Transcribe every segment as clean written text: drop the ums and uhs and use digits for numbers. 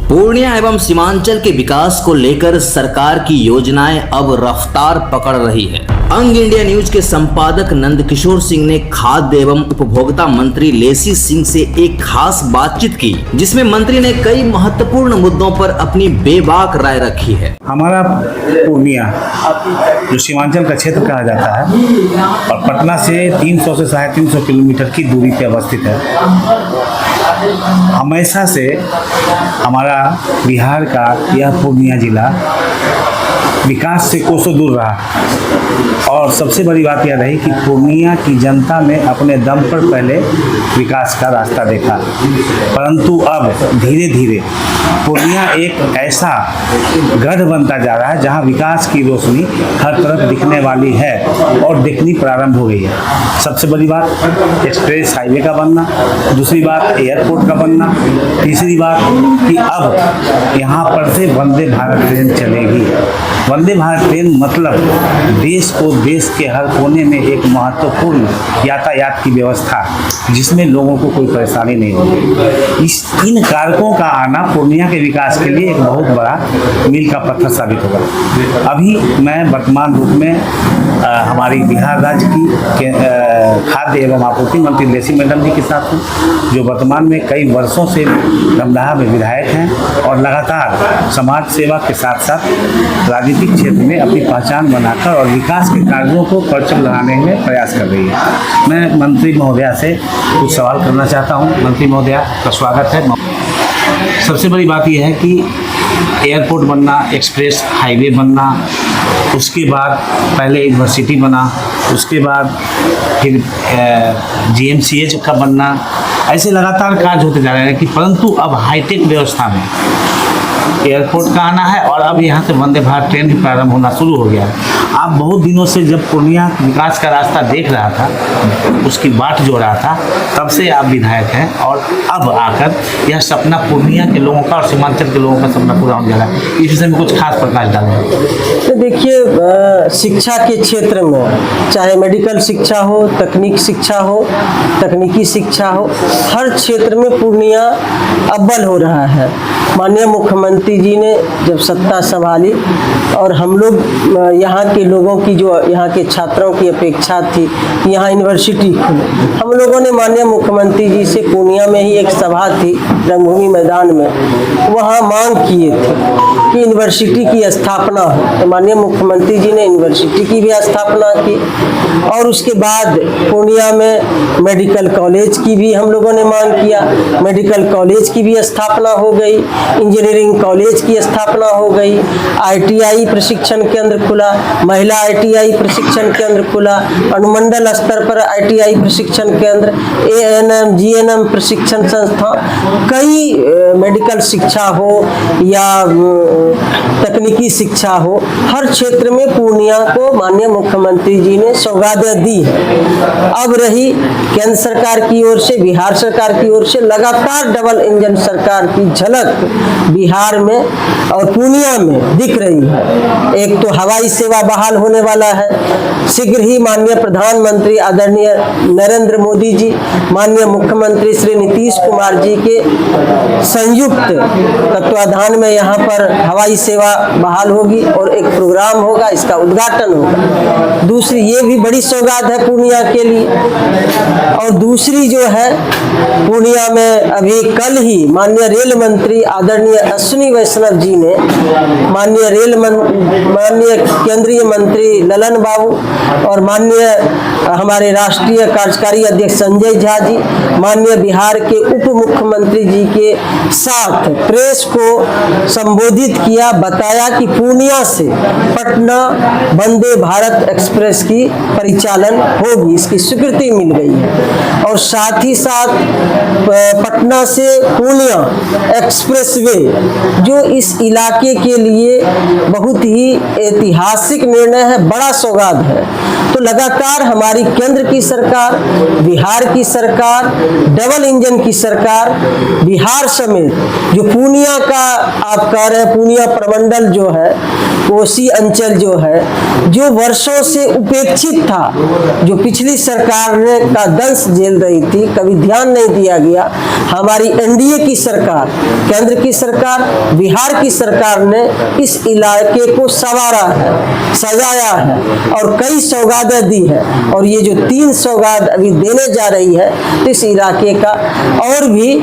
पूर्णिया एवं सीमांचल के विकास को लेकर सरकार की योजनाएं अब रफ्तार पकड़ रही है। अंग इंडिया न्यूज के संपादक नंदकिशोर सिंह ने खाद्य एवं उपभोक्ता मंत्री लेसी सिंह से एक खास बातचीत की, जिसमें मंत्री ने कई महत्वपूर्ण मुद्दों पर अपनी बेबाक राय रखी है। हमारा पूर्णिया जो सीमांचल का क्षेत्र कहा जाता है और पटना से 300 से 350 किलोमीटर की दूरी पर अवस्थित है, हमेशा से हमारा बिहार का यह पूर्णिया जिला विकास से कोसों दूर रहा। और सबसे बड़ी बात यह रही कि पूर्णिया की जनता ने अपने दम पर पहले विकास का रास्ता देखा, परंतु अब धीरे धीरे पूर्णिया एक ऐसा गढ़ बनता जा रहा है जहां विकास की रोशनी हर तरफ दिखने वाली है और दिखनी प्रारंभ हो गई है। सबसे बड़ी बात एक्सप्रेस हाईवे का बनना, दूसरी बात एयरपोर्ट का बनना, तीसरी बात कि अब यहाँ पर से वंदे भारत ट्रेन चलेगी। वंदे भारत ट्रेन मतलब देश को देश के हर कोने में एक महत्वपूर्ण यातायात की व्यवस्था, जिसमें लोगों को कोई परेशानी नहीं होगी। इन कारकों का आना पूर्णिया के विकास के लिए एक बहुत बड़ा मील का पत्थर साबित होगा। अभी मैं वर्तमान रूप में हमारी बिहार राज्य की खाद्य एवं आपूर्ति मंत्री लेसी मैडम जी के साथ हूँ, जो वर्तमान में कई वर्षों से रमदाहा में विधायक हैं और लगातार समाज सेवा के साथ साथ राजनीतिक क्षेत्र में अपनी पहचान बनाकर और विकास के कार्यों को परचम लगाने में प्रयास कर रही है। मैं मंत्री महोदया से कुछ सवाल करना चाहता हूँ। मंत्री महोदया का स्वागत है। सबसे बड़ी बात यह है कि एयरपोर्ट बनना, एक्सप्रेस हाईवे बनना, उसके बाद पहले यूनिवर्सिटी बना, उसके बाद फिर GMCH का बनना, ऐसे लगातार कार्य होते जा रहे हैं कि परंतु अब हाईटेक व्यवस्था में एयरपोर्ट का आना है और अब यहाँ से वंदे भारत ट्रेन भी प्रारंभ होना शुरू हो गया है। आप बहुत दिनों से जब पूर्णिया विकास का रास्ता देख रहा था, उसकी बाट जो रहा था, तब से आप विधायक हैं और अब आकर यह सपना पूर्णिया के लोगों का और सीमांचल के लोगों का सपना पूरा होने जा रहा है। इस विषय में कुछ खास प्रकाश डालें। देखिए, शिक्षा के क्षेत्र में चाहे मेडिकल शिक्षा हो, तकनीकी शिक्षा हो, हर क्षेत्र में पूर्णिया अव्वल हो रहा है। माननीय मुख्यमंत्री जी ने जब सत्ता संभाली और हम लोग यहाँ के लोगों की, जो यहाँ के छात्रों की अपेक्षा थी कि यहाँ यूनिवर्सिटी खुले, हम लोगों ने माननीय मुख्यमंत्री जी से पूर्णिया में ही एक सभा थी रंगभूमि मैदान में, वहाँ मांग किए थे कि यूनिवर्सिटी की स्थापना हो। तो माननीय मुख्यमंत्री जी ने यूनिवर्सिटी की भी स्थापना की और उसके बाद पूर्णिया में मेडिकल कॉलेज की भी हम लोगों ने मांग किया। मेडिकल कॉलेज की भी स्थापना हो गई, इंजीनियरिंग कॉलेज की स्थापना हो गई, ITI प्रशिक्षण केंद्र खुला, महिला ITI प्रशिक्षण केंद्र खुला, अनुमंडल स्तर पर ITI प्रशिक्षण केंद्र, ANM GNM प्रशिक्षण संस्था, कई मेडिकल शिक्षा हो या तकनीकी शिक्षा हो, हर क्षेत्र में पूर्णिया को माननीय मुख्यमंत्री जी ने सौगातें दी है। अब रही केंद्र सरकार की ओर से, बिहार सरकार की ओर से लगातार डबल इंजन सरकार की झलक बिहार में और पूर्णिया में दिख रही है। एक तो हवाई सेवा बहाल होने वाला है, शीघ्र ही माननीय प्रधानमंत्री आदरणीय नरेंद्र मोदी जी, माननीय मुख्यमंत्री श्री नीतीश कुमार जी के संयुक्त तत्वाधान में यहाँ पर हवाई सेवा बहाल होगी और एक प्रोग्राम होगा, इसका उद्घाटन होगा। दूसरी ये भी बड़ी सौगात है पूर्णिया के लिए। और दूसरी जो है, पूर्णिया में अभी कल ही माननीय रेल मंत्री आदरणीय अश्विनी वैष्णव जी ने, माननीय केंद्रीय मंत्री ललन बाबू और माननीय हमारे राष्ट्रीय कार्यकारी अध्यक्ष संजय झा जी, माननीय बिहार के उप मुख्यमंत्री जी के साथ प्रेस को संबोधित किया, बताया कि पूर्णिया से पटना वंदे भारत एक्सप्रेस की परिचालन होगी, इसकी स्वीकृति मिल गई है। और साथ ही साथ पटना से पूर्णिया एक्सप्रेसवे जो इस इलाके के लिए बहुत ही ऐतिहासिक निर्णय है, बड़ा सौगात है। तो लगातार हमारी केंद्र की सरकार, बिहार की सरकार, डबल इंजन की सरकार, बिहार समेत जो पूर्णिया का आप कह रहे हैं, पूर्णिया प्रमंडल जो है, कोसी अंचल जो है, जो वर्षों से उपेक्षित था, जो पिछली सरकार ने का दंश झेल रही थी, कभी ध्यान नहीं दिया गया। हमारी एनडीए की सरकार, केंद्र की सरकार, बिहार की सरकार ने इस इलाके को संवारा है, सजाया है और कई सौगातें दी है। और ये जो 3 सौगात अभी देने जा रही है, तो इस इलाके का और भी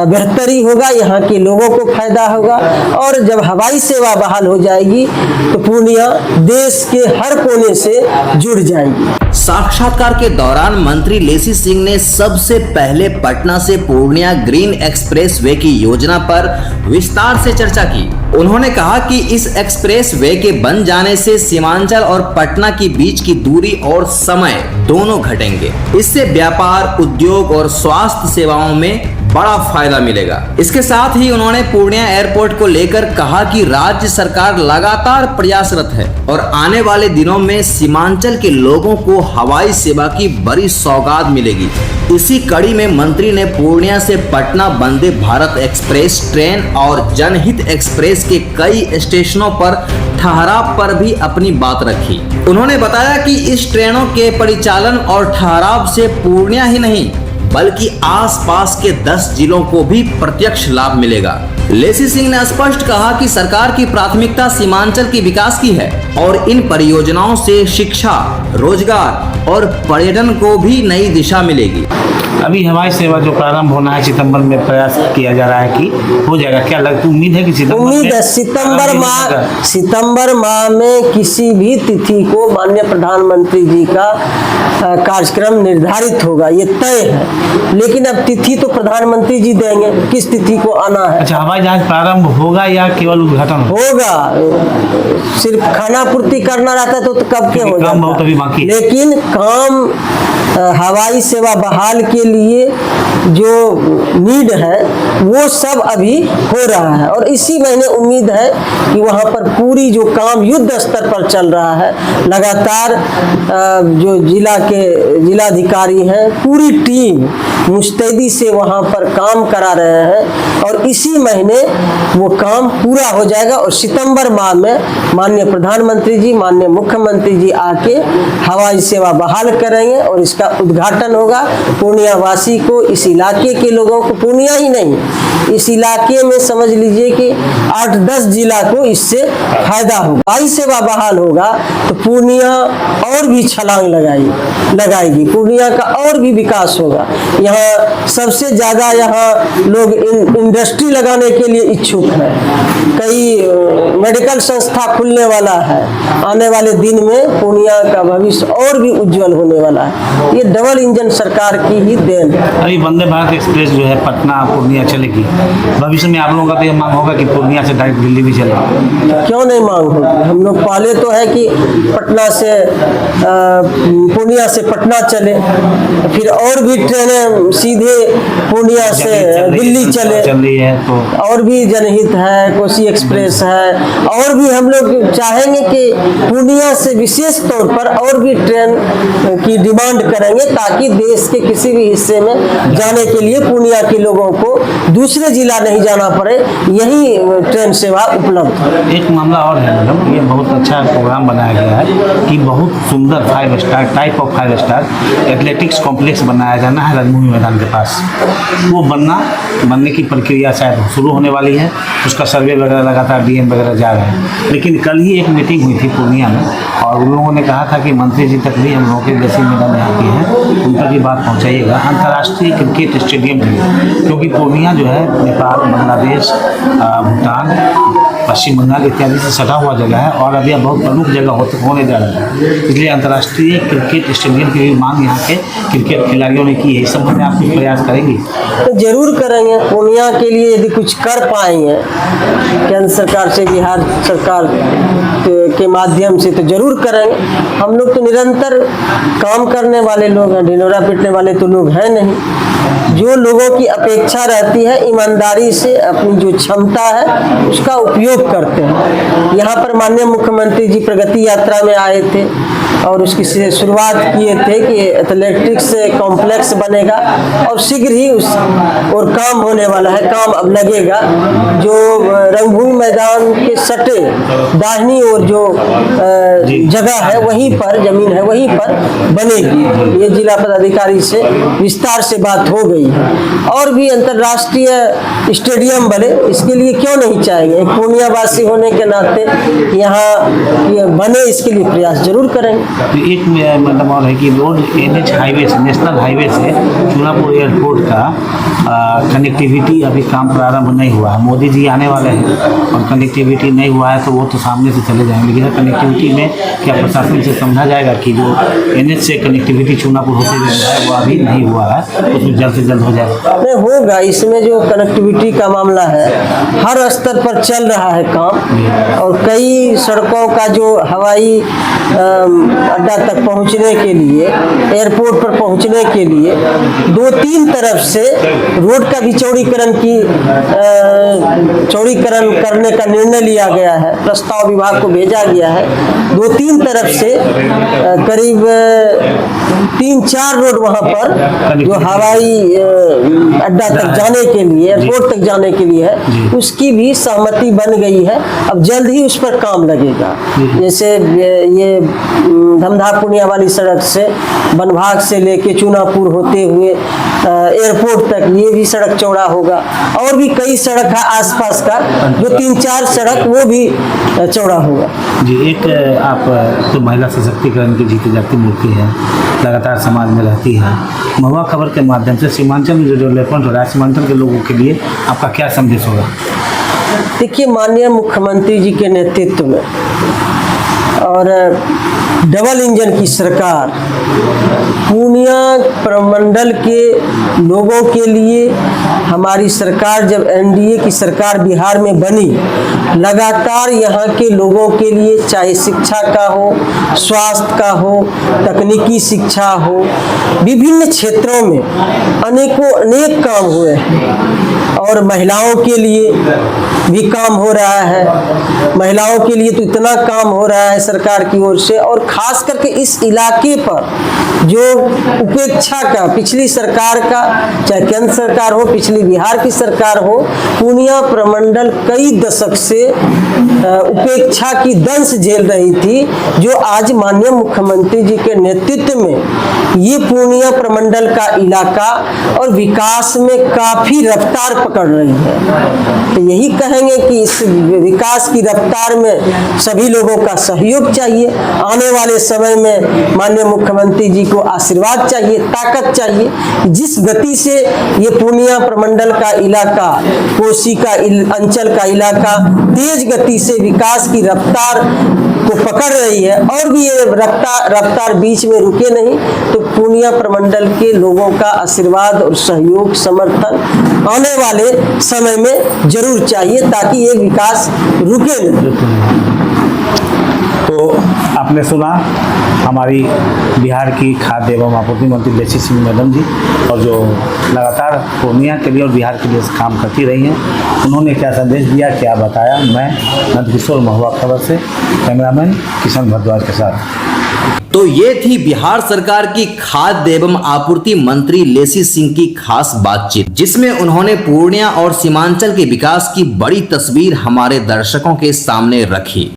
बेहतरी होगा, यहाँ के लोगों को फायदा होगा। और जब हवाई सेवा बहाल हो जाएगी तो पूर्णिया देश के हर कोने से जुड़ जाएगी। साक्षात्कार के दौरान मंत्री लेसी सिंह ने सबसे पहले पटना से पूर्णिया ग्रीन एक्सप्रेस वे की योजना पर विस्तार से चर्चा की। उन्होंने कहा कि इस एक्सप्रेस वे के बन जाने से सीमांचल और पटना के बीच की दूरी और समय दोनों घटेंगे। इससे व्यापार, उद्योग और स्वास्थ्य सेवाओं में बड़ा फायदा मिलेगा। इसके साथ ही उन्होंने पूर्णिया एयरपोर्ट को लेकर कहा कि राज्य सरकार लगातार प्रयासरत है और आने वाले दिनों में सीमांचल के लोगों को हवाई सेवा की बड़ी सौगात मिलेगी। इसी कड़ी में मंत्री ने पूर्णिया से पटना वंदे भारत एक्सप्रेस ट्रेन और जनहित एक्सप्रेस के कई स्टेशनों पर ठहराव पर भी अपनी बात रखी। उन्होंने बताया कि इस ट्रेनों के परिचालन और ठहराव से पूर्णिया ही नहीं बल्कि आसपास के 10 जिलों को भी प्रत्यक्ष लाभ मिलेगा। लेसी सिंह ने स्पष्ट कहा कि सरकार की प्राथमिकता सीमांचल के विकास की है और इन परियोजनाओं से शिक्षा, रोजगार और पर्यटन को भी नई दिशा मिलेगी। अभी हवाई सेवा जो प्रारंभ होना है सितंबर में, प्रयास किया जा रहा है कि हो जाएगा। क्या लगता, उम्मीद है कि सितंबर माह में किसी भी तिथि को माननीय प्रधानमंत्री जी का कार्यक्रम निर्धारित होगा, ये तय है। लेकिन अब तिथि तो प्रधानमंत्री जी देंगे, किस तिथि को आना है। अच्छा, हवाई जहाज प्रारंभ होगा या केवल उद्घाटन होगा? सिर्फ खाना पूर्ति करना रहता तो कब के हो जाता, बहुत अभी बाकी। लेकिन काम हवाई सेवा बहाल के लिए जो नीड है वो सब अभी हो रहा है। और इसी महीने उम्मीद है कि वहाँ पर पूरी जो काम युद्ध स्तर पर चल रहा है, लगातार जो जिलाधिकारी हैं, पूरी टीम मुस्तैदी से वहाँ पर काम करा रहे हैं और इसी महीने वो काम पूरा हो जाएगा। और सितंबर माह में माननीय प्रधानमंत्री जी, माननीय मुख्यमंत्री जी आके हवाई सेवा बहाल करेंगे और इसका उद्घाटन होगा। पूर्णिया वासी को, इस इलाके के लोगों को, पूर्णिया ही नहीं इस इलाके में समझ लीजिए कि 8-10 जिला को इससे फायदा होगा। हवाई सेवा बहाल होगा तो पूर्णिया और भी छलांग लगाएगी, पूर्णिया का और भी विकास होगा। यहाँ सबसे ज्यादा यहाँ लोग इंडस्ट्री लगाने के लिए इच्छुक हैं, कई मेडिकल संस्था खुलने वाला है। आने वाले दिन में पूर्णिया का भविष्य और भी उज्जवल होने वाला है। ये डबल इंजन सरकार की ही देन है। अभी वंदे भारत एक्सप्रेस जो है पटना पूर्णिया चलेगी, भविष्य में आप लोगों का तो यह मांग होगा कि पूर्णिया से डायरेक्ट दिल्ली भी चले? क्यों नहीं मांग होगी? हम लोग पहले तो है कि पटना से पूर्णिया से पटना चले, फिर और भी ट्रेनें सीधे पूर्णिया से दिल्ली चले। चल रही है तो और भी जनहित है, कोसी एक्सप्रेस है, और भी हम लोग चाहेंगे कि पूर्णिया से विशेष तौर पर और भी ट्रेन की डिमांड करेंगे ताकि देश के किसी भी हिस्से में जाने के लिए पूर्णिया के लोगों को दूसरे जिला नहीं जाना पड़े, यही ट्रेन सेवा उपलब्ध है। एक मामला और है मैडम, ये बहुत अच्छा प्रोग्राम बनाया गया है कि बहुत सुंदर 5 star type of 5 star athletics complex बनाया जाना है रणभूमि मैदान के पास। वो बनने की प्रक्रिया शायद शुरू होने वाली है, उसका सर्वे वगैरह लगातार डीएम वगैरह जा रहे हैं। लेकिन कल ही एक मीटिंग हुई थी पूर्णिया में और उन लोगों ने कहा था कि मंत्री जी तक भी हम लोगों के जैसे मैदान यहाँ की हैं उन तक ये बात पहुँचाइएगा अंतर्राष्ट्रीय क्रिकेट स्टेडियम के लिए, क्योंकि पूर्णिया जो है है नेपाल, बांग्लादेश, भूटान, पश्चिम बंगाल इत्यादि से सटा हुआ जगह है और अभी बहुत प्रमुख जगह होने जा रहा है। इसलिए अंतर्राष्ट्रीय क्रिकेट स्टेडियम की भी मांग यहाँ के क्रिकेट खिलाड़ियों ने की है। इस संबंध में आप कुछ प्रयास करेंगे? तो जरूर करेंगे। पूर्णिया के लिए यदि कुछ कर पाएंगे केंद्र सरकार से, बिहार सरकार के माध्यम से, तो जरूर करेंगे। हम लोग तो निरंतर काम करने वाले लोग हैं, ढिंढोरा पीटने वाले तो लोग हैं नहीं। जो लोगों की अपेक्षा रहती है, ईमानदारी से अपनी जो क्षमता है उसका उपयोग करते हैं। यहाँ पर माननीय मुख्यमंत्री जी प्रगति यात्रा में आए थे और उसकी शुरुआत किए थे कि एथलेटिक्स कॉम्प्लेक्स बनेगा और शीघ्र ही उस और काम होने वाला है, काम अब लगेगा। जो रंगभूमि मैदान के सटे दाहिनी और जो जगह है वहीं पर, जमीन है वहीं पर बनेगी। ये जिला पदाधिकारी से विस्तार से बात हो गई है। और भी अंतर्राष्ट्रीय स्टेडियम बने, इसके लिए क्यों नहीं चाहेंगे। एक पूर्णिया वासी होने के नाते यहाँ ये बने, इसके लिए प्रयास जरूर करेंगे। तो एक मतलब और है कि रोड NH हाईवे से, नेशनल हाईवे से चूनापुर एयरपोर्ट का कनेक्टिविटी अभी काम प्रारंभ नहीं हुआ है। मोदी जी आने वाले हैं और कनेक्टिविटी नहीं हुआ है तो वो तो सामने से चले जाएंगे, लेकिन कनेक्टिविटी में क्या प्रशासन से समझा जाएगा कि जो NH से कनेक्टिविटी चूनापुर होते जा रहा है वो अभी नहीं हुआ है, उसमें जल्द से जल्द हो जाएगा? नहीं होगा। इसमें जो कनेक्टिविटी का मामला है हर स्तर पर चल रहा है काम, और कई सड़कों का जो हवाई अड्डा तक पहुंचने के लिए, एयरपोर्ट पर पहुंचने के लिए 2-3 तरफ से रोड का भी चौड़ीकरण करने का निर्णय लिया गया है। प्रस्ताव विभाग को भेजा गया है। 2-3 तरफ से करीब 3-4 रोड वहां पर जो हवाई अड्डा तक जाने के लिए, एयरपोर्ट तक जाने के लिए है, उसकी भी सहमति बन गई है। अब जल्द ही उस पर काम लगेगा। जैसे ये धमधा पूर्णिया वाली सड़क से बनभाग से लेके चूनापुर होते हुए एयरपोर्ट तक, ये भी सड़क चौड़ा होगा। और भी कई सड़क है आसपास का, जो 3-4 सड़क वो भी चौड़ा होगा। जी, एक आप तो महिला सशक्तिकरण की जीती जाती मूर्ति है, लगातार समाज में रहती है। महुआ खबर के माध्यम से सीमांचल में जो डेवलपमेंट हो रहा है, सीमांचल के लोगों के लिए आपका क्या संदेश होगा? देखिए, माननीय मुख्यमंत्री जी के नेतृत्व में और डबल इंजन की सरकार पूर्णिया प्रमंडल के लोगों के लिए, हमारी सरकार जब NDA की सरकार बिहार में बनी, लगातार यहाँ के लोगों के लिए, चाहे शिक्षा का हो, स्वास्थ्य का हो, तकनीकी शिक्षा हो, विभिन्न क्षेत्रों में अनेक काम हुए हैं। और महिलाओं के लिए भी काम हो रहा है। महिलाओं के लिए तो इतना काम हो रहा है सरकार की ओर से, और खास करके इस इलाके पर जो उपेक्षा का पिछली सरकार का, चाहे केंद्र सरकार हो, पिछली बिहार की सरकार हो, पूर्णिया प्रमंडल कई दशक से उपेक्षा की दंश झेल रही थी, जो आज माननीय मुख्यमंत्री जी के नेतृत्व में ये पूर्णिया प्रमंडल का इलाका और विकास में काफी रफ्तार पकड़ रही है। तो यही कहेंगे कि इस विकास की रफ्तार में सभी लोगों का सहयोग चाहिए। आने वाले समय में माननीय मुख्यमंत्री जी को आशीर्वाद चाहिए, ताकत चाहिए। जिस गति से ये पूर्णिया प्रमंडल का इलाका, कोसी का अंचल का इलाका तेज गति से विकास की रफ्तार को पकड़ रही है, और भी ये रफ्तार बीच में रुके नहीं, तो पूर्णिया प्रमंडल के लोगों का आशीर्वाद और सहयोग, समर्थन आने वाले समय में जरूर चाहिए, ताकि ये विकास रुके नहीं। तो आपने सुना हमारी बिहार की खाद्य एवं आपूर्ति मंत्री लेसी सिंह मैडम जी, और जो लगातार पूर्णिया के लिए और बिहार के लिए काम करती रही हैं, उन्होंने क्या संदेश दिया, क्या बताया। मैं नंदकिशोर, महुआ खबर से, कैमरामैन किशन भरद्वाज के साथ। तो ये थी बिहार सरकार की खाद्य एवं आपूर्ति मंत्री लेसी सिंह की खास बातचीत, जिसमें उन्होंने पूर्णिया और सीमांचल के विकास की बड़ी तस्वीर हमारे दर्शकों के सामने रखी।